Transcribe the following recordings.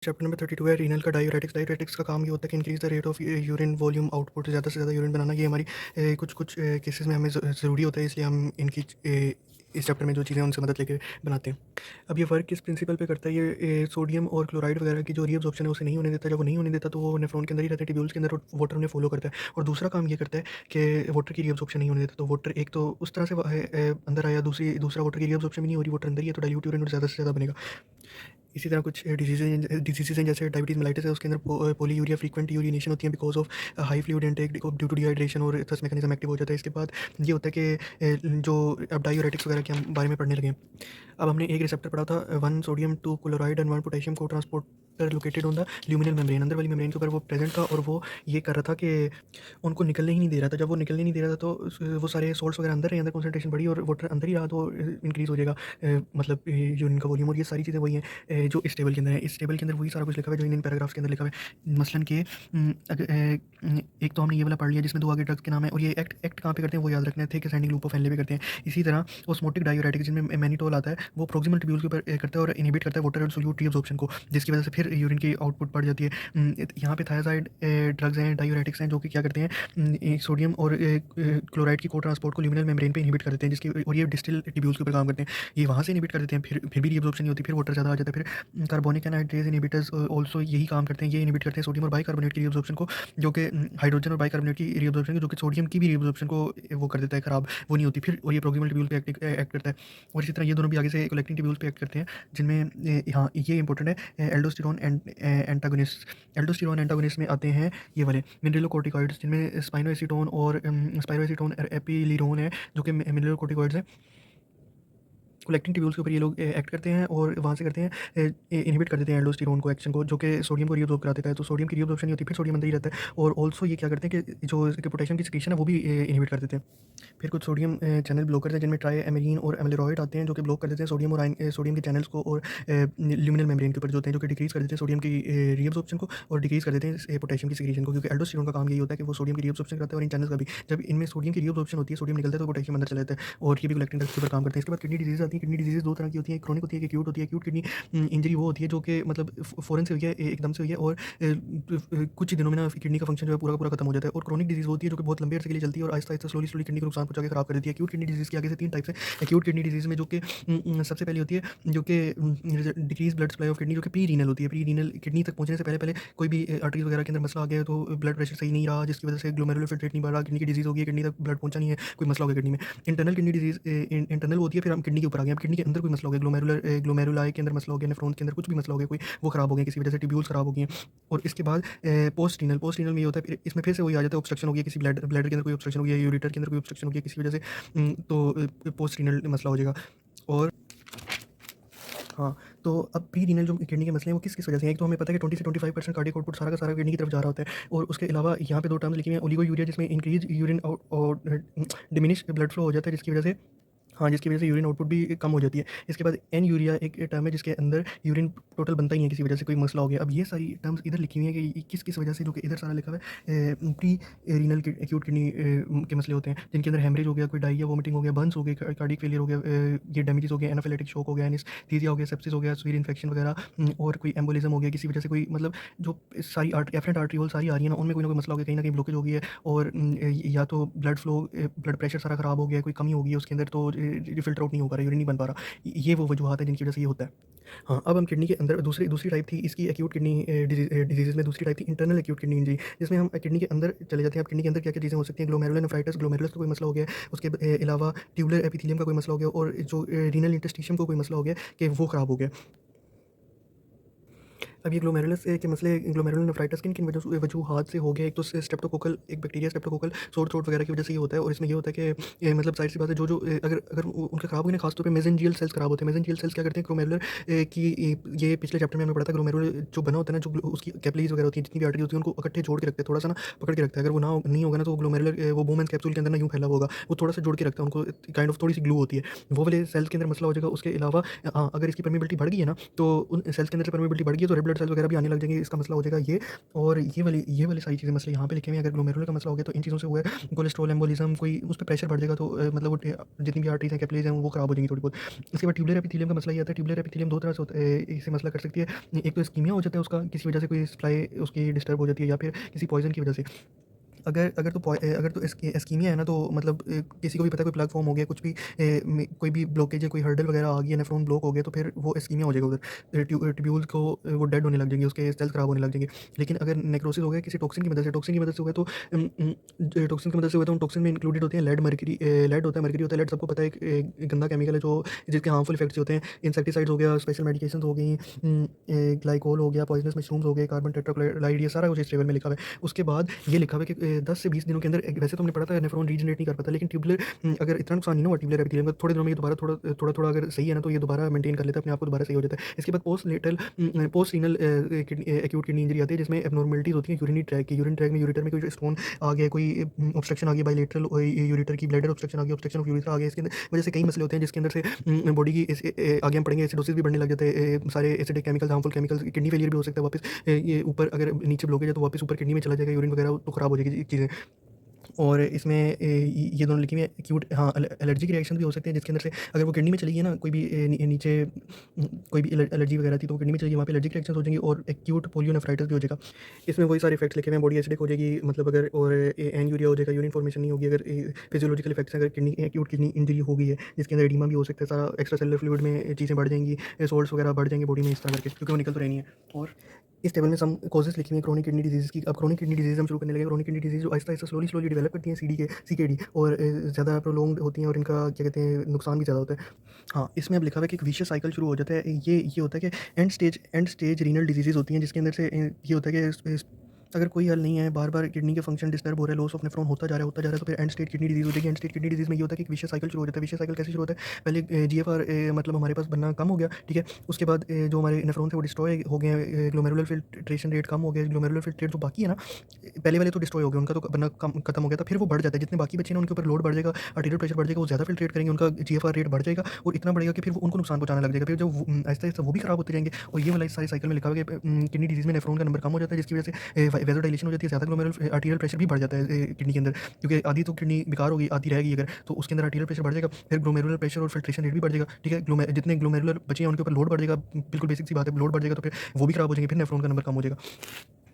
Chapter number 32 है renal का diuretics. Diuretics का काम ये होता है कि increase the rate of urine volume output, ज़्यादा से ज़्यादा यूरिन बनाना। ये हमारी कुछ केसेस में हमें ज़रूरी होता है, इसलिए हम इनकी इस चैप्टर में जो चीज़ें हैं उनसे मदद लेके बनाते हैं। अब ये वर्क किस प्रिंसिपल पे करता है? ये सोडियम और क्लोराइड वगैरह की जो रीअब्जॉर्प्शन है उसे नहीं होने देता। जब वो नहीं होने देता तो वो नेफ्रॉन के अंदर ही रहते हैं, टिब्यूल्स के अंदर, और वाटर उन्हें फॉलो करता है। और दूसरा काम ये करता है कि वाटर की रीअब्जॉर्प्शन नहीं होने देता। तो वाटर एक तो उस तरह से अंदर आया, दूसरा वाटर की रीअब्जॉर्प्शन भी नहीं हो रही, वाटर अंदर ही है, तो डाइल्यूट यूरिन और ज़्यादा से ज़्यादा बनेगा। इसी तरह कुछ डिजीज़ हैं, जैसे डायबिटीज़ मेलाइटिस है, उसके अंदर पॉलीयूरिया, फ्रीक्वेंट यूरिनेशन होती है because of high fluid intake due to dehydration, और थस मैकेनिज्म एक्टिव हो जाता है। इसके बाद ये होता है कि जो अब डायूरेटिक्स वगैरह के हम बारे में पढ़ने लगे हैं। अब हमने एक रिसेप्टर पढ़ा था, 1 सोडियम 2 क्लोराइड एंड 1 पोटेशियम को transporter located on the luminal membrane, अंदर वाली मेम्ब्रेन के ऊपर वो प्रेजेंट था, और वो ये कर रहा था कि उनको निकलने ही नहीं दे रहा था। जब वो निकलने नहीं दे रहा था तो वो सारे सॉल्ट्स वगैरह अंदर रहे, अंदर कॉन्सेंट्रेशन बढ़ी और वाटर अंदर ही रहा, तो इंक्रीज़ हो जाएगा मतलब यूरिन का वॉल्यूम। और ये सारी चीज़ें वही हैं जो इस टेबल के अंदर है। इस टेबल के अंदर वही सारा कुछ लिखा हुआ है जो इन पैराग्राफ्स के अंदर लिखा हुआ है। मसलन कि एक तो हमने ये वाला पढ़ लिया जिसमें 2 आगे ड्रग्स के नाम है, और ये एक्ट एक्ट कहाँ पे करते हैं वो याद रखना है, thick ascending loop of Henle पे करते हैं। इसी तरह ऑस्मोटिक डायूरेटिक जिनमें मैनिटोल आता है, वो प्रोक्सिमल ट्यूब्यूल के ऊपर करता है और इनहिबिट करता है वाटर सोल्यूट रीअब्जॉर्प्शन को, जिसकी वजह से फिर यूरिन की आउटपुट बढ़ जाती है। यहाँ पे थायराइड ड्रग्स हैं, डायूरेटिक्स हैं, जो कि क्या करते हैं, सोडियम और क्लोराइड की को ट्रांसपोर्ट को ल्यूमिनल मेम्ब्रेन पे इनहिबिट कर देते हैं, जिसकी और ये डिस्टिल ट्यूब्यूल्स के ऊपर काम करते हैं। ये वहाँ से इनहिबिट कर देते हैं, फिर भी रीअब्जॉर्प्शन नहीं होती, फिर वाटर ज़्यादा आ जाता है। फिर कार्बोनिक एनाहाइड्रेज इनहिबिटर्स ऑल्सो यही काम करते हैं, ये इनहिबिट करते हैं सोडियम और बाइकार्बोनेट की रीअब्जॉर्प्शन को, जो कि हाइड्रोजन और बाइकार्बोनेट की रीअब्जॉर्प्शन की, जो कि सोडियम की भी रीअब्जॉर्प्शन को वो कर देता है खराब, वो नहीं होती फिर, और ये प्रोक्सिमल ट्यूब्यूल पे एक्ट करता है। और इसी तरह ये दोनों भी आगे से कलेक्टिंग ट्यूब्यूल्स पे एक्ट करते हैं, जिनमें हाँ ये इंपॉर्टेंट है, एल्डोस्टेरोन एंटागोनिस्ट। एल्डोस्टेरोन एंटागोनिस्ट में आते हैं ये वाले मिनरलोकॉर्टिकॉइड्स, जिनमें स्पाइनोएसीटोन और स्पाइरोएसीटोन एपिलिरोन है, जो कि मिनरलोकॉर्टिकॉइड्स हैं। कलेक्टिंग ट्यूब्यूल्स के ऊपर ये लोग एक्ट करते हैं और वहाँ से करते हैं इनहिबिट कर देते हैं एल्डोस्टेरोन को, एक्शन को, जो कि सोडियम को रीअब्सॉर्ब करा देता है। तो सोडियम की रीअब्सॉर्प्शन नहीं होती, फिर सोडियम अंदर ही रहता है। और ऑल्सो ये क्या करते हैं कि जो इसके पोटेशियम की सिक्रीशन है वो भी इनहिबिट कर देते हैं। फिर कुछ सोडियम चैनल ब्लॉकर्स हैं, जिनमें ट्राई एमेरीन और एमेलेरॉइड आते हैं, जो कि ब्लॉक कर देते हैं सोडियम और सोडियम के चैनल्स को, और ल्यूमिनल मेम्ब्रेन के ऊपर जो होते हैं, जो कि डिक्रीज कर देते हैं सोडियम की रीअब्सॉर्प्शन को और डिक्रीज कर देते हैं पोटेशियम की सिक्रीशन को, क्योंकि एल्डोस्टेरोन का काम यही होता है कि वो सोडियम की रीअब्सॉर्प्शन करता है और इन चैनल्स का भी। जब इनमें सोडियम की रीअब्सॉर्प्शन होती है, सोडियम निकलता है, तो पोटेशियम अंदर चला जाता है, और ये भी कलेक्टिंग ड्रग्स के ऊपर काम करते हैं। इसके बाद किडनी डिजीज आती है। किडनी डिजीज दो तरह की होती है, क्रोनिक होती है, एक्यूट होती है। एक्यूट किडनी इंजरी वो होती है जो कि मतलब फ़ौरन से हुई है, एकदम से हुई है, और कुछ ही दिनों में ना किडनी का फंक्शन जो है पूरा का पूरा खत्म हो जाता है। और क्रोनिक डिजीज़ होती है जो कि बहुत लंबे अर्से के लिए चलती है और आहिस्ता-आहिस्ता स्लोली किडनी को नुकसान पहुँचा के खराब कर देती है। एक्यूट किडनी डिजीज़ के आगे से 3 टाइप्स हैं। एक्यूट किडनी डिजीज़ में जो कि सबसे पहले होती है, जो कि decrease blood supply of kidney, जो कि प्री रीनल होती है। प्री रीनल किडनी तक पहुँचने से पहले कोई भी आर्टरीज़ वगैरह के अंदर मसला आ गया है, तो ब्लड प्रेशर सही नहीं रहा, जिसकी वजह से ग्लोमेरुलर फिल्ट्रेट नहीं बढ़ रहा, किडनी की डिजीज़ हो गई है, किडनी तक ब्लड पहुँचा नहीं है, कोई मसला हो गया किडनी में। इंटरनल किडनी डिजीज़ इंटरनल होती है, फिर हम किडनी के ऊपर आ गए, अब किडनी के अंदर कोई मसला हो गया, ग्लोमेरुलाई के अंदर मसला हो गया, नेफ्रॉन के अंदर कुछ भी मसला हो गया कोई, वो खराब हो गए किसी वजह से, ट्यूब्यूल्स खराब हो गई हैं। और इसके बाद पोस्ट रीनल में ये होता है, फिर इसमें फिर से वही आ जाता है, ऑब्स्ट्रक्शन हो गया किसी ब्लैडर के अंदर कोई ऑब्स्ट्रक्शन हो गया, यूरेटर के अंदर कोई ऑब्स्ट्रक्शन हो गया किसी वजह से, तो पोस्ट रीनल मसला हो जाएगा। और हाँ, तो अब प्री रीनल जो किडनी के मसले हैं वो किस वजह से हैं? एक तो हमें पता है कि 20 से 25% कार्डियक आउटपुट सारा का सारा किडनी की तरफ जा रहा होता है, और उसके अलावा यहाँ पे 2 टर्म्स लिखी हुई हैं, ओलिगोयूरिया, जिसमें इंक्रीज यूरिन आउट और डिमिनिश ब्लड फ्लो हो जाता है, जिसकी वजह से हाँ, जिसकी वजह से यूरिन आउटपुट भी कम हो जाती है। इसके बाद एनयूरिया एक टर्म है, जिसके अंदर यूरिन टोटल बनता ही नहीं है, किसी वजह से कोई मसला हो गया। अब ये सारी टर्म्स इधर लिखी हुई हैं कि किस वजह से, जो कि इधर सारा लिखा हुआ है, प्री रीनल एक्यूट किडनी के मसले होते हैं, जिनके अंदर हेमरेज हो गया, कोई डायरिया, वोमिटिंग हो गया, बर्न्स हो गए, कार्डियक फेलियर हो गया, ये डैमेजेस हो गए, एनाफिलेटिक शॉक हो गया, एनेस्थीसिया हो गया, सेप्सिस हो गया, सीवियर इन्फेक्शन वगैरह, और कोई एम्बोलिज्म हो गया किसी वजह से, कोई मतलब जो सारी एफरेंट आर्टरीओल सारी आ रही है ना, उनमें कोई ना कोई मसला हो गया, कहीं ना कहीं ब्लॉकेज हो गई है, और या तो ब्लड फ्लो, ब्लड प्रेशर सारा खराब हो गया, कोई कमी हो गई है उसके अंदर, तो फिल्टर आउट नहीं हो पा रहा, यूरिन नहीं बन पा रहा। ये वो वजूहात है जिनकी वजह से ये होता है। हाँ, अब हम किडनी के अंदर दूसरी दूसरी टाइप थी इसकी एक्यूट किडनी डिजीज़ में, दूसरी टाइप थी इंटरनल एक्यूट किडनी इंजरी, जिसमें हम किडनी के अंदर चले जाते हैं। अब किडनी के अंदर क्या-क्या चीज़ें हो सकती हैं? ग्लोमेरुलर नेफ्राइटिस, ग्लोमेरुलस का कोई मसला हो गया है, उसके अलावा ट्यूबुलर एपिथेलियम का कोई मसला हो गया, और जो रीनल इंटरस्टिशियम को कोई मसला हो गया कि वो खराब हो गया। अब ये ग्लोमेरुलस के मसले, ग्लोमेरुलर नेफ्राइटिस किन-किन वजूहात से हो गया? एक तो स्ट्रेप्टोकोकल, एक बैक्टीरिया स्ट्रेप्टोकोकल सोर-थ्रोट वगैरह की वजह से ये होता है, और इसमें ये होता है कि मतलब ज़ाहिर-सी बात है, जो अगर अगर उनके खराब हो गए ना, खास तौर पे मेसेंजियल सेल्स खराब होते हैं। मेसेंजियल सेल्स क्या करते हैं? ग्लोमेरुलर की ये पिछले चैप्टर में हमने पढ़ा था, ग्लोमेरुलर जो बना होता है ना, जो उसकी कैपिलरीज़ वगैरह होती हैं, जितनी भी आर्टरी होती है, उनको इकट्ठे जोड़ के रखते हैं, थोड़ा-सा ना पकड़ के रखता है। अगर वो नहीं होगा ना, तो ग्लोमेरुलर वो बोमेन्स कैप्सूल के अंदर ना यूँ फैला हुआ होगा, वो थोड़ा-सा जोड़ के रखता है उनको, काइंड ऑफ थोड़ी-सी ग्लू होती है। वो वाले सेल्स के अंदर मसला हो जाएगा। उसके अलावा अगर इसकी परमिबिलिटी बढ़ गई है ना, तो उन सेल्स के अंदर से परमिबिलिटी बढ़ गई है, तो रेड ब्लड सेल्स वगैरह भी आने लग जाएंगे, इसका मसला हो जाएगा ये। और ये वाली सारी चीज़ें मसले यहाँ पे लिखे हुए हैं। अगर ग्लोमेरुलर का मसला हो गया तो इन चीज़ों से हुआ है, कोलेस्ट्रॉल एम्बोलिज्म, कोई उस पे प्रेशर बढ़ जाएगा तो मतलब वो जितनी भी आर्टरीज हैं, कैपिलरीज हैं, वो खराब हो जाएंगी थोड़ी बहुत। इसके बाद ट्यूबुलर एपिथेलियम का मसला ये आता है। ट्यूबुलर एपिथेलियम दो तरह से होता है, इससे मसला कर सकती है। एक तो इस्कीमिया हो जाता है उसका, किसी वजह से कोई सप्लाई उसकी डिस्टर्ब हो जाती है, या फिर किसी पॉइजन की वजह से। अगर तो इस्कीमिया है ना, तो मतलब किसी को भी पता है कोई प्लग फॉर्म हो गया, कुछ भी कोई भी ब्लॉकेज है, कोई हर्डल वगैरह आ गई है, नेफ्रॉन ब्लॉक हो गया, तो फिर वो इस्कीमिया हो जाएगा उधर। ट्यूब्यूल्स को वो डेड होने लग जाएंगे, उसके सेल्स खराब होने लग जाएंगे। लेकिन अगर नेक्रोसिस हो गया किसी टॉक्सिन की मदद से हुआ, तो टॉक्सिन की मदद से हुआ, तो उन टॉक्सिन में इंक्लूडेड होते हैं लेड, मर्क्यूरी। लेड होता है, मर्क्यूरी होता है। लेड सबको पता है, एक गंदा केमिकल है जो जिसके हार्मफुल इफेक्ट्स होते हैं। इंसेक्टिसाइड्स हो गया, स्पेशल मेडिकेशन हो गई, ग्लाइकोल हो गया, पॉइजनस मशरूम्स हो गए, कार्बन टेट्राक्लोराइड, ये सारा कुछ इस टेबल में लिखा हुआ है। उसके बाद ये लिखा हुआ है कि 10 से 20 दिनों के अंदर, वैसे तो हमने पढ़ा था नेफ्रॉन रीजनरेट नहीं कर पाता, लेकिन ट्यूबुलर अगर इतना नुकसान नहीं ना हुआ ट्यूबुलर एपिथेलियम का, थोड़े दिनों में ये दोबारा थोड़ा अगर सही है ना, तो ये दोबारा मेंटेन कर लेता है अपने आप को, दोबारा सही हो जाता है। इसके बाद post renal acute kidney injury आती है, जिसमें एबनॉर्मलिटीज होती है यूरिनरी ट्रैक की। यूरिन ट्रैक में, यूरेटर में कोई स्टोन आ गया, कोई ऑब्स्ट्रक्शन आ गया, बाइलेटरल यूरेटर की ब्लैडर ऑब्स्ट्रक्शन आ गया, ऑब्स्ट्रक्शन ऑफ यूरेथ्रा आ गया। इसके वजह से कई मसले होते हैं, जिसके अंदर से बॉडी की आगे हम पढ़ेंगे एसिडोसिस भी बढ़ने लग जाते हैं, सारे acidic chemical, harmful chemicals, kidney failure भी हो सकता है वापस। ये ऊपर अगर नीचे ब्लॉकेज है तो वापस ऊपर किडनी में चला जाएगा, यूरिन वगैरह तो खराब हो जाएगी चीज़ें। और इसमें ये दोनों लिखी हुई है एक्यूट। हाँ, एलर्जी रिएक्शन भी हो सकते हैं, जिसके अंदर से अगर वो किडनी में चली गई ना, कोई भी नीचे कोई भी एलर्जी वगैरह थी, तो वो किडनी में चली गई, वहाँ पे एलर्जिक रिएक्शन हो जाएंगी, और एक्यूट पोलियोनेफ्राइटिस भी हो जाएगा। इसमें वही सारे इफेक्ट्स लिखे हुए हैं, बॉडी एसिडिक हो जाएगी, मतलब अगर, और एनयूरिया हो जाएगा, यूरिन फॉर्मेशन नहीं होगी। अगर फिजियोलॉजिकल इफेक्ट्स, अगर किडनी एक्यूट किडनी इंजरी हो गई है, जिसके अंदर एडिमा भी हो सकता है, सारा एक्स्ट्रा सेलुलर फ्लूइड में चीज़ें बढ़ जाएंगी, सोल्ट्स वगैरह बढ़ जाएंगे बॉडी में, इस तरह करके, क्योंकि वो निकल तो रहनी है। और इस टेबल में सम कॉजेस लिखी हुई हैं क्रोनिक किडनी डिजीज़ की। अब क्रोनिक किडनी डिजीज़ हम शुरू करने लगे। क्रोनिक किडनी डिजीज़ जो आहिस्ता-आहिस्ता स्लोली डेवलप करती हैं, सीकेडी, और ज़्यादा प्रोलॉन्ग्ड होती हैं, और इनका क्या कहते हैं, नुकसान भी ज़्यादा होता है। हाँ, इसमें अब लिखा हुआ है कि एक विशियस साइकिल शुरू हो जाता है। ये होता है कि एंड स्टेज रीनल डिजीज़ेज़ होती हैं, जिसके अंदर से ये होता है कि अगर कोई हल नहीं है, बार-बार किडनी के फंक्शन डिस्टर्ब हो रहा है, लॉस ऑफ नेफ्रॉन होता जा रहा है, तो फिर एंड स्टेज किडनी डिजीज़ हो जाएगी। एंड स्टेज किडनी डिजीज़ में ये होता है कि एक विशियस साइकिल शुरू हो जाता है। विशियस साइकिल कैसे शुरू होता है? पहले जीएफआर मतलब हमारे पास बनना कम हो गया, ठीक है? उसके बाद जो हमारे नेफ्रॉन थे वो डिस्ट्रॉय हो गए हैं, ग्लोमेरुलर फिल्ट्रेशन रेट कम हो गया, ग्लोमेरुलर फिल्ट्रेट जो बाकी है ना, पहले वाले तो डिस्ट्रॉय हो गए, उनका तो बनना कम खत्म हो गया था, फिर वो बढ़ जाता है, जितने बाकी बचे ना उनके ऊपर लोड बढ़ जाएगा, आर्टीरियल प्रेशर बढ़ जाएगा, वो ज़्यादा फिल्ट्रेट करेंगे, उनका जीएफआर रेट बढ़ जाएगा, और इतना बढ़ेगा कि फिर वो उनको नुकसान पहुंचाने लग जाएगा। फिर जब आहिस्ता-आहिस्ता वो भी खराब होते जाएंगे, और ये वाला इस सारी साइकिल में लिखा हुआ है कि किडनी डिजीज़ में नेफ्रॉन का नंबर कम हो जाता है, जिसकी वजह से वेज़ोडाइलेशन हो जाती है, ज़्यादा ग्लोमेरुलर आर्टीरियल प्रेशर भी बढ़ जाता है किडनी के अंदर, क्योंकि आधी तो किडनी बेकार हो गई, आधी रहेगी अगर, तो उसके अंदर आर्टीरियल प्रेशर बढ़ जाएगा, फिर ग्लोमेरुलर प्रेशर और फिल्ट्रेशन रेट भी बढ़ जाएगा, ठीक है? जितने ग्लोमेरुलर बचे हैं उनके ऊपर लोड बढ़ जाएगा, बिल्कुल बेसिक सी बात है, लोड बढ़ जाएगा तो फिर वो भी खराब हो जाएंगे, फिर नेफ्रॉन का नंबर कम हो जाएगा।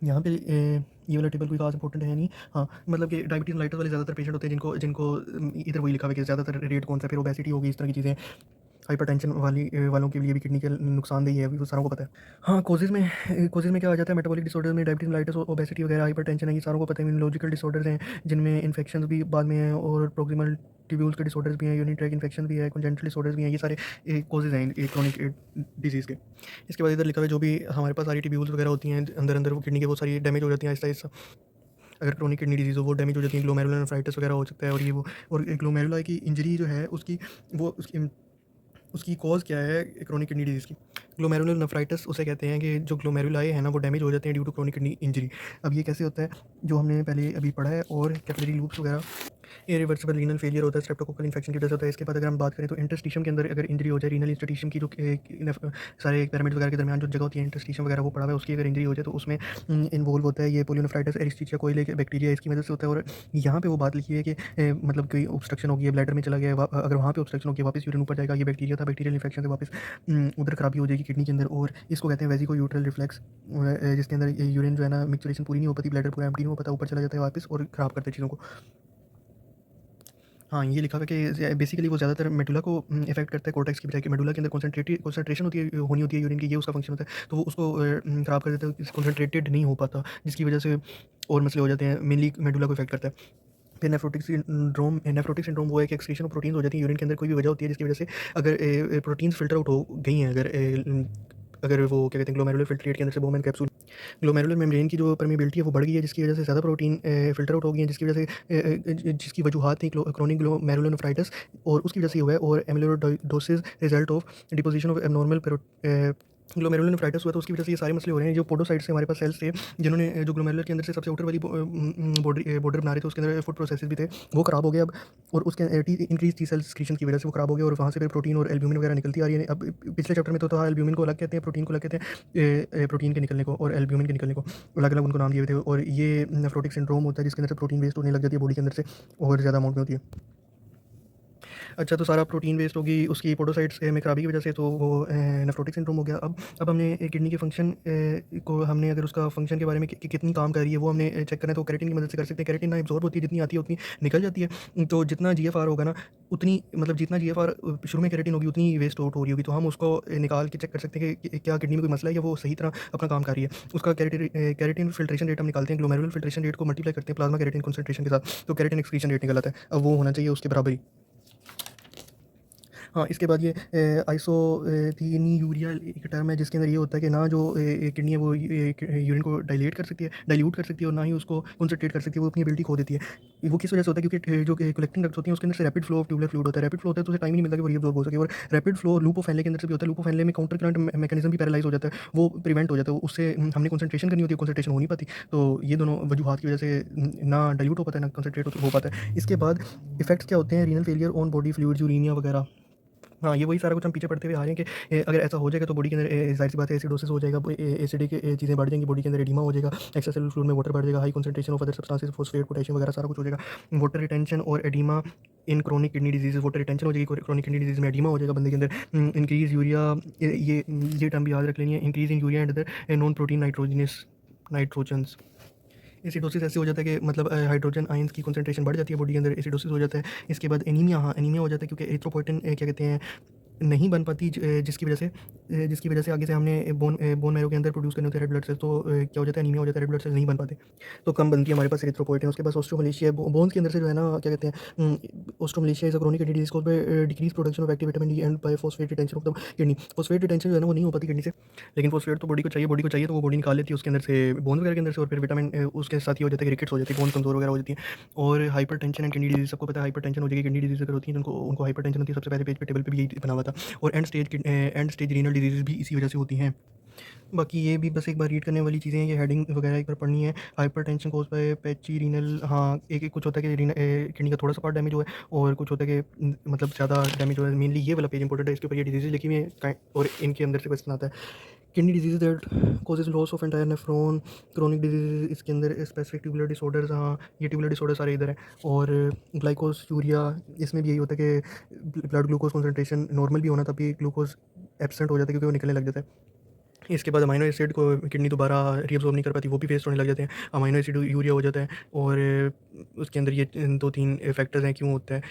यहाँ पे ये वाला टेबल कोई खास इंपॉर्टेंट है नहीं। हाँ, मतलब कि डायबिटीज़ मेलिटस वाले ज़्यादातर पेशेंट होते हैं, जिनको जिनको इधर वही लिखा हुआ है कि ज़्यादातर रेट कौन सा है, फिर ओबेसिटी होगी, इस तरह की चीज़ें। हाइपरटेंशन वालों के लिए भी किडनी के नुकसानदेही है, वो सारों को पता है। हाँ, कॉजेज़ में क्या आ जाता है, मेटाबॉलिक डिसऑर्डर्स में डायबिटीज़ मेलिटस, ओबेसिटी वगैरह, हाइपरटेंशन है, ये सारों को पता है। इम्यूनोलॉजिकल डिसऑर्डर्स हैं, जिनमें इन्फेक्शंस भी बाद में हैं, और प्रोक्सिमल ट्यूब्यूल्स के डिसऑर्डर्स भी हैं, यूरिनरी ट्रैक्ट इन्फेक्शन भी है, कंजेनिटल डिसऑर्डर्स भी हैं, ये सारे कॉजेज़ हैं क्रोनिक डिजीज़ के। इसके बाद इधर लिखा हुआ है जो भी हमारे पास सारी ट्यूब्यूल्स वगैरह होती हैं अंदर वो किडनी के, वो सारी डैमेज हो जाती हैं आहिस्ता-आहिस्ता। अगर क्रोनिक किडनी डिजीज़ हो, वो डैमेज हो जाती है, ग्लोमेरुलर नेफ्राइटिस वगैरह हो सकता है, और ये वो, और ग्लोमेरुला की इंजरी जो है उसकी, वो उसकी कॉज़ क्या है क्रोनिक किडनी डिजीज़ की? ग्लोमेरुलर नेफ्राइटिस उसे कहते हैं कि जो ग्लोमेरुलाई है ना, वो डैमेज हो जाते हैं due to chronic kidney injury. अब ये कैसे होता है, जो हमने पहले अभी पढ़ा है, और कैपिलरी लूप्स वगैरह, इरिवर्सिबल रीनल फेलियर होता है, स्ट्रेप्टोकोकल इन्फेक्शन की वजह से होता है। इसके बाद अगर हम बात करें तो इंटरस्टिशियम के अंदर अगर इंजरी हो जाए, रीनल इंटरस्टिशियम की जो सारे पिरामिड वगैरह के दरमियान जो जगह होती है, इंटरस्टिशियम वगैरह वो पड़ा हुआ है, उसकी अगर इंजरी हो जाए तो उसमें इन्वॉल्व होता है ये पोलियोनेफ्राइटिस एरिस्टीचिया कोइले के बैक्टीरिया, इसकी वजह से होता है। और यहाँ पे वो बात लिखी है कि मतलब कोई ऑब्स्ट्रक्शन हो गई है, ब्लैडर में चला गया है, अगर वहाँ पे ऑब्स्ट्रक्शन हो गया, वापस यूरिन ऊपर जाएगा, ये बैक्टीरिया था, बैक्टीरियल इन्फेक्शन से वापस उधर खराबी हो जाएगी किडनी के अंदर, और इसको कहते हैं वेजिको यूट्रल रिफ्लेक्स, जिसके अंदर यूरिन जो है ना, मिक्सचरेशन पूरी नहीं हो पाती, ब्लैडर पूरा एम्प्टी नहीं हो पाता, ऊपर चला जाता है वापस, और खराब करते हैं चीज़ों को। हाँ, ये लिखा हुआ है कि बेसिकली वो ज़्यादातर मेडुला को इफेक्ट करता है, कोर्टेक्स की बजाय, कि मेडुला के अंदर कंसंट्रेशन होनी होती है यूरिन की, ये उसका फंक्शन होता है, तो वो उसको खराब कर देता है, कंसंट्रेटेड नहीं हो पाता, जिसकी वजह से और मसले हो जाते हैं, मेनली मेडुला को इफेक्ट करता है। फिर नेफ्रोटिक सिंड्रोम वो है कि एक्सक्रीशन ऑफ प्रोटीन्स हो जाती है यूरिन के अंदर, कोई भी वजह होती है जिसकी वजह से अगर प्रोटीन्स फिल्टर आउट हो गई हैं, अगर वो क्या कहते हैं, ग्लोमेरुलर फिल्ट्रेट के अंदर से बोमेन कैप्सूल, ग्लोमेरुलर मेम्ब्रेन की जो परमेबिलिटी है वो बढ़ गई है, जिसकी वजह से ज़्यादा प्रोटीन फिल्टर आउट हो गई है, जिसकी वजह से जिसकी वजूहात थी क्रोनिक ग्लोमेरुलोनेफ्राइटिस, और उसकी वजह से हुआ है, और amyloidosis result of deposition of abnormal glomerular nephritis हुआ तो उसकी वजह से ये सारे मसले हो रहे हैं। जो पोडोसाइट्स से हमारे पास सेल्स थे जिन्होंने जो ग्लोमेरुलर के अंदर से सबसे आउटर वाली बॉर्डर बना रहे थे, उसके अंदर फूड प्रोसेसेस भी थे, वो खराब हो गए अब। और उसके इंक्रीज टी सेल सिक्रीशन की वजह से वो खराब हो गया और वहाँ से फिर प्रोटीन और एल्ब्यूमिन वगैरह निकलती आ रही है। अब पिछले चैप्टर में तो था एल्ब्यूमिन को अलग कहते हैं, प्रोटीन को अलग कहते हैं, प्रोटीन के निकलने को और एल्ब्यूमिन के निकलने को अलग अलग उनको नाम दिए हुए थे। और ये नेफ्रोटिक सिंड्रोम होता है जिसके अंदर से प्रोटीन वेस्ट होने लग जाती है बॉडी के अंदर से और ज़्यादा अमाउंट में होती है। अच्छा, तो सारा प्रोटीन वेस्ट होगी उसकी पोडोसाइट्स में खराबी की वजह से, तो वो नेफ्रोटिक सिंड्रोम हो गया। अब हमने किडनी के फंक्शन को हमने अगर उसका फंक्शन के बारे में कितनी काम कर रही है वो हमने चेक करना है, तो कैरेटिन की मदद से कर सकते हैं। कैरेटिन ना एब्जॉर्ब होती है, जितनी आती है उतनी निकल जाती है। तो जितना जीएफआर होगा ना, उतनी मतलब जितना जीएफआर शुरू में कैरेटिन होगी उतनी वेस्ट आउट हो रही होगी, तो हम उसको निकाल के चेक कर सकते हैं कि क्या किडनी में कोई मसला है या वो सही तरह अपना काम कर रही है। उसका कैरेटिन फिल्ट्रेशन रेट हम निकालते हैं, ग्लोमेरुलर फिल्ट्रेशन रेट को मल्टीप्लाई करते हैं प्लाज्मा कैरेटिन कंसंट्रेशन के साथ, तो कैरेटिन एक्सक्रीशन रेट निकल आता है। अब वो होना चाहिए उसके बराबर ही। हाँ, इसके बाद ये आइसोथियोनियूरिया एक टर्म है जिसके अंदर ये होता है कि ना जो किडनी है वो यूरिन को डाइल्यूट कर सकती है और ना ही उसको कंसंट्रेट कर सकती है, वो अपनी एबिलिटी खो देती है। वो किस वजह से होता है? क्योंकि जो कलेक्टिंग डक्ट्स होती हैं उसके अंदर से rapid flow of tubular fluid होता है। रैपिड फ्लो होता है तो उसे टाइम ही नहीं मिलता कि वो रीअब्सॉर्ब हो सके। और रैपिड फ्लो लूप ऑफ फैनले के अंदर से भी होता है। लूप ऑफ फैनले में काउंटर करंट मैकेनिज्म भी पैरालाइज हो जाता है, वो प्रिवेंट हो जाता है। उससे हमने कंसंट्रेशन करनी होती है, कंसंट्रेशन हो नहीं पाती। तो ये दोनों वजूहात की वजह से ना डाइल्यूट हो पाता है ना कंसंट्रेट हो पाता है। इसके बाद इफेक्ट्स क्या होते हैं? Renal failure on body fluids, uremia वगैरह। हाँ, ये वही सारा कुछ हम पीछे पढ़ते हुए आ रहे हैं कि अगर ऐसा हो जाएगा तो बॉडी के अंदर ज़ाहिर सी बात है एसिडोसिस हो जाएगा, एसिडिक चीज़ें बढ़ जाएंगी, बॉडी के अंदर एडिमा हो जाएगा, एक्स्ट्रा सेलुलर फ्लूइड में वाटर बढ़ जाएगा, high concentration of other substances, phosphate, potassium वगैरह सारा कुछ हो जाएगा। वाटर रिटेंशन और edema in chronic kidney disease, water retention हो जाएगी क्रोनिक किडनी डिजीज़ में, एडिमा हो जाएगा बंदे के अंदर। इंक्रीज यूरिया, ये टर्म भी याद रख लेनी है, increase in urea and other non protein nitrogens. Acidosis ऐसे हो जाता है कि मतलब हाइड्रोजन आयंस की कंसंट्रेशन बढ़ जाती है बॉडी के अंदर, एसिडोसिस हो जाता है। इसके बाद एनीमिया, हाँ एनीमिया हो जाता है क्योंकि एरिथ्रोपोइटिन क्या कहते हैं नहीं बन पाती, जिसकी वजह से आगे से हमने बोन मैरो के अंदर प्रोड्यूस करने होते हैं रेड ब्लड सेल्स, तो क्या हो जाता है? एनीमिया हो जाता है, रेड ब्लड सेल्स नहीं बन पाते, तो कम बनती है हमारे पास एरिथ्रोपोइटिन। उसके बाद ऑस्ट्रोमलेशिया, बोन्स के अंदर से जो है ना क्या कहते हैं, osteomalacia is a chronic kidney disease caused by decrease production of active vitamin D and by phosphate retention of the kidney. Phosphate retention जो है ना वो नहीं हो पाती किडनी से, लेकिन फॉस्फेट तो बॉडी को चाहिए तो वो बॉडी निकाल लेती है उसके अंदर से, बोन वगैरह के अंदर से, और फिर विटामिन उसके साथ ही हो जाता है कि रिकेट्स हो जाती है, बोन कमजोर वगैरह हो जाती है। और hyper tension and kidney disease, सबको पता है हाइपर टेंशन हो जाएगी किडनी डिजीज अगर होती है तो उनको हाइपर टेंशन होती है। सबसे पहले पेज पे टेबल पे भी यही बना हुआ था। और एंड स्टेज रीनल डिजीज़ भी इसी वजह से होती हैं। बाकी ये भी बस एक बार रीड करने वाली चीज़ें हैं, ये हेडिंग वगैरह एक बार पढ़नी है। Hypertension cause by patchy renal, हाँ एक कुछ होता है कि किडनी का थोड़ा सा पार्ट डैमेज हुआ है और कुछ होता है कि मतलब ज़्यादा डैमेज हुआ है। मेनली ये वाला पेज इंपॉर्टेंट है, इसके ऊपर ये डिजीज़ लिखी हुई है और इनके अंदर से क्वेश्चन आता है। Kidney disease that causes loss of entire nephron, chronic disease इसके अंदर स्पेसिफिक ट्यूबुलर डिसऑर्डर्स, हाँ ये ट्यूबुलर डिसऑर्डर सारे इधर है। और ग्लाइकोस यूरिया, इसमें भी यही होता है कि ब्लड ग्लूकोज कंसंट्रेशन नॉर्मल भी होना तब भी ग्लूकोज एब्सेंट हो जाता है क्योंकि वो निकलने लग जाता है। इसके बाद अमाइनो एसिड को किडनी दोबारा रीअब्सॉर्ब नहीं कर पाती, वो भी वेस्ट होने लग जाते हैं, अमाइनो एसिड यूरिया हो जाता है। और उसके अंदर ये 2-3 फैक्टर्स हैं क्यों होता है।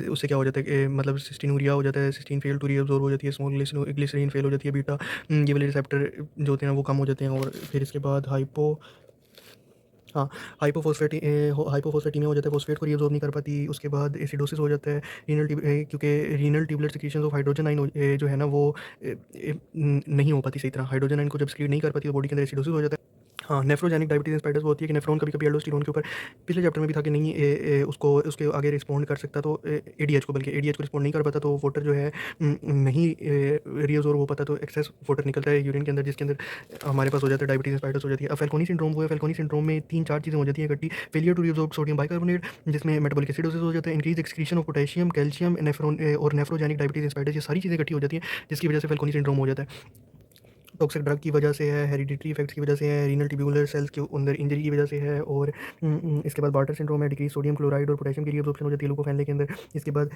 उससे क्या हो जाता है कि मतलब सिस्टीन यूरिया हो जाता है, सिस्टीन फेल टू रीअब्सॉर्ब हो जाती है, स्मॉल ग्लिसरीन फेल हो जाती है, बीटा ये वाले रिसेप्टर जो होते हैं वो कम हो जाते हैं। और फिर इसके बाद हाँ हाइपोफॉस्फेटीमिया हो जाता है, फॉस्फेट को रीअब्सॉर्ब नहीं कर पाती। उसके बाद एसिडोसिस हो जाता है, क्योंकि renal tubular secretions of hydrogen ion जो है ना वो नहीं हो पाती सही तरह, हाइड्रोजन आयन को जब सिक्रीट नहीं कर पाती तो बॉडी के अंदर एसिडोसिस हो जाता है। हाँ, नेफ्रोजेनिक डायबिटीज इंस्पाइटस वो होती है कि नेफ्रॉन कभी एल्डोस्टेरोन के ऊपर, पिछले चैप्टर में भी था कि नहीं उसको उसके आगे रिस्पॉन्ड कर सकता, तो एडीएच को, बल्कि एडीएच को रिस्पॉन्ड नहीं कर पाता, तो वाटर जो है नहीं रीअब्सॉर्ब हो पाता, तो एक्सेस वाटर निकलता है यूरिन के अंदर, जिसके अंदर हमारे पास हो जाता है डायबिटीज इंस्पाइटस हो जाती है। अब फैल्कोनी सिंड्रोम हुआ है, फैल्कोनी सिंड्रोम में 3-4 चीज़ें हो जाती हैं इकट्ठी। Failure to reabsorb sodium bicarbonate, जिसमें मेटाबॉलिक एसिडोसिस हो जाता है, increase excretion of potassium, calcium, और नेफ्रोजेनिक डायबिटीज इंस्पाइटस, ये सारी चीज़ें इकट्ठी हो जाती हैं जिसकी वजह से फैल्कोनी सिंड्रोम हो जाता है। टॉक्सिक ड्रग की वजह से है, हेरिडिटरी इफेक्ट्स की वजह से है, रीनल ट्यूबुलर सेल्स के अंदर इंजरी की वजह से है। और इसके बाद बार्टर सिंड्रोम है, डिक्रीज सोडियम क्लोराइड और पोटेशियम की रीअब्सॉर्प्शन हो जाती है ग्लूकोफैनले के अंदर। इसके बाद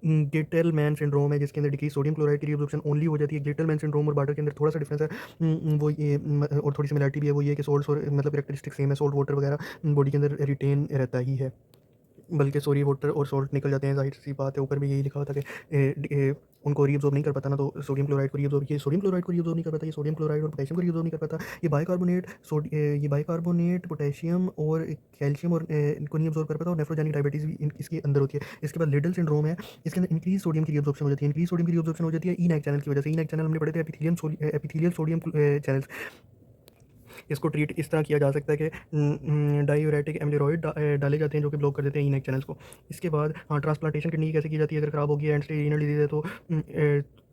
गेटलमैन सिंड्रोम है जिसके अंदर डिक्रीज सोडियम क्लोराइड की रीअब्सॉर्प्शन ओनली हो जाती है। गेटलमैन सिंड्रोम और बार्टर के अंदर थोड़ा सा डिफरेंस है, वो ये और थोड़ी सिमिलरिटी भी है, वो ये कि सोल्ट मतलब कैरेक्टरिस्टिक सेम है, सोल्ट वाटर वगैरह बॉडी के अंदर रिटेन रहता ही है, बल्कि सॉरी वाटर और सॉल्ट निकल जाते हैं, ज़ाहिर सी बात है। ऊपर भी यही लिखा हुआ था कि उनको रीअब्सॉर्ब नहीं कर पाता ना, तो सोडियम क्लोराइड को रीअब्सॉर्ब, ये सोडियम क्लोराइड को रीअब्सॉर्ब नहीं कर पाता, ये सोडियम क्लोराइड और पोटेशियम को रीअब्सॉर्ब नहीं कर पाता। ये बाइकार्बोनेट पोटेशियम और कैल्शियम और इनको नहीं अब्सॉर्ब कर पाता। और नेफ्रोजेनिक डायबिटीज़ भी इसके अंदर होती है। इसके बाद लिडल सिंड्रोम है, इसके अंदर इंक्रीज सोडियम की रीअब्सॉर्प्शन हो जाती है, इंक्रीज सोडियम की रीअब्सॉर्प्शन हो जाती है ईनैक चैनल की वजह से। ईनैक चैनल हमने पढ़े थे, एपिथेलियल सोडियम चैनल्स, इसको ट्रीट इस तरह किया जा सकता है कि डायूरेटिक एमिलोइड डाले जाते हैं जो कि ब्लॉक कर देते हैं ईनैक चैनल्स को। इसके बाद हाँ, ट्रांसप्लांटेशन किडनी की कैसे की जाती है? अगर ख़राब होगी एंड स्टेज रीनल डिजीज़ है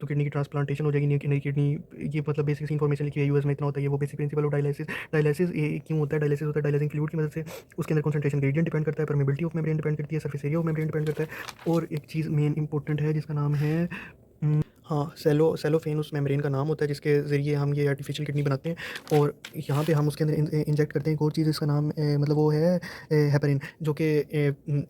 तो किडनी की ट्रांसप्लांटेशन हो जाएगी, नई किडनी। ये मतलब बेसिक इन्फॉर्मेशन लिखी है, यूएस में इतना होता है, ये वो basic principle of dialysis. Dialysis ये क्यों होता है? डायलिसिस होता है डायलाइजिंग फ्लूइड की मदद से। उसके अंदर कंसंट्रेशन ग्रेडियंट डिपेंड करता है, परमेबिलिटी ऑफ मेम्ब्रेन डिपेंड करती है, surface area of membrane depend करता है। और एक चीज़ मेन इंपॉर्टेंट है जिसका नाम है हाँ, सेलोफेन उस मेम्ब्रेन का नाम होता है जिसके ज़रिए हम ये आर्टिफिशियल किडनी बनाते हैं। और यहाँ पे हम उसके अंदर इंजेक्ट करते हैं एक और चीज़, इसका नाम मतलब वो है हेपरिन, जो कि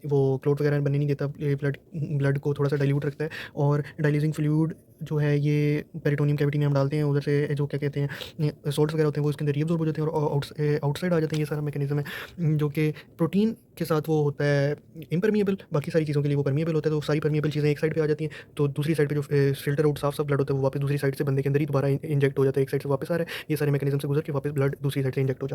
वो क्लॉट वगैरह बनने नहीं देता, ब्लड ब्लड को थोड़ा सा डाइल्यूट रखता है। और डायलिसिंग फ्लूइड जो है ये पेरिटोनियम कैविटी में हम डालते हैं, उधर से जो क्या कहते हैं सॉल्ट्स वगैरह होते हैं वो इसके अंदर रीअब्सॉर्ब हो जाते हैं और आउटसाइड आ जाते हैं। ये सारा मैकेनिज्म है जो कि प्रोटीन के साथ वो होता है इम्परमिएबल, बाकी सारी चीज़ों के लिए वो परमिएबल होता है। तो सारी परमिएबल चीज़ें एक साइड पे आ जाती हैं, तो दूसरी साइड पे जो फिल्टर आउट साफ ब्लड होता है वो वापस दूसरी साइड से बंदे के अंदर ही दोबारा इंजेक्ट हो जाता है, एक साइड से वापस आ रहा है। ये सारे मैकेनिज्म से गुजर के वापस ब्लड दूसरी साइड से इंजेक्ट हो जाता है।